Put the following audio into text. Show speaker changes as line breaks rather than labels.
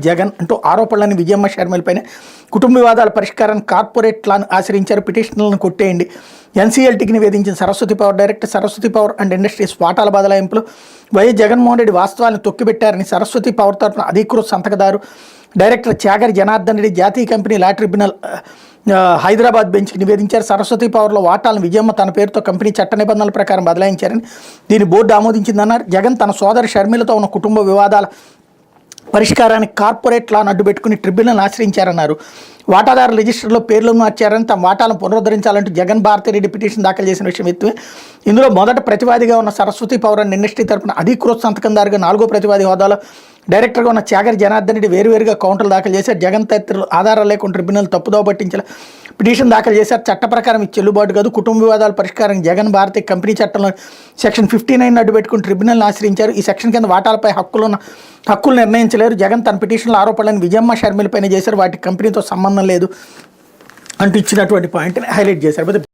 జగన్ అంటూ ఆరోపణలని విజయమ్మ షర్మిలపైన కుటుంబ వివాదాల పరిష్కారాన్ని కార్పొరేట్ లాను ఆశ్రయించారు. పిటిషన్లను కొట్టేయండి. ఎన్సీఎల్టీకి నివేదించిన Saraswati power director Saraswati power and industries వాటాల బదలాయింపులు వైఎస్ జగన్మోహన్ రెడ్డి వాస్తవాలను తొక్కిపెట్టారని సరస్వతి పవర్ తరఫున అధికృత సంతకదారు డైరెక్టర్ చాగరి జనార్దన్ రెడ్డి జాతీయ కంపెనీ లా ట్రిబ్యునల్ హైదరాబాద్ బెంచ్కి నివేదించారు. సరస్వతి పవర్లో వాటాలను విజయమ్మ తన పేరుతో కంపెనీ చట్ట నిబంధనల ప్రకారం బదలాయించారని దీన్ని బోర్డు ఆమోదించిందన్నారు. జగన్ తన సోదరి షర్మిలతో ఉన్న కుటుంబ వివాదాల పరిష్కారానికి కార్పొరేట్ లాను అడ్డుపెట్టుకుని ట్రిబ్యునల్ ఆశ్రయించారన్నారు. వాటాదారు రిజిస్టర్లో పేర్లను మార్చారని తమ వాటాలను పునరుద్ధరించాలంటూ జగన్ భారతిరెడ్డి పిటిషన్ దాఖలు చేసిన విషయం ఎత్తువే. ఇందులో మొదట ప్రతివాదిగా ఉన్న సరస్వతి పవర్ అండ్ ఇండస్ట్రీ తరపున అధికృత సంతకందారుగా 4వ ప్రతివాది హోదాలో డైరెక్టర్గా ఉన్న చాగరి జనార్దన్ రెడ్డి వేరువేరుగా కౌంటర్లు దాఖలు చేశారు. జగన్ తదితరులు ఆధారాలు లేకుండా ట్రిబ్యునల్ తప్పుదోవ పట్టించేలా పిటిషన్ దాఖలు చేశారు. చట్ట ప్రకారం ఇది చెల్లుబాటు కాదు. కుటుంబ వివాదాల పరిష్కారం జగన్ భారతీ కంపెనీ చట్టంలో సెక్షన్ 59 అడ్డుపెట్టుకుని ట్రిబ్యునల్ని ఆశ్రయించారు. ఈ సెక్షన్ కింద వాటాలపై హక్కులు నిర్ణయించలేరు. జగన్ తన పిటిషన్ల ఆరోపణలను విజయమ్మ షర్మిలపైన చేశారు. వాటికి కంపెనీతో సంబంధం లేదు అంటూ ఇచ్చినటువంటి పాయింట్ని హైలైట్ చేశారు.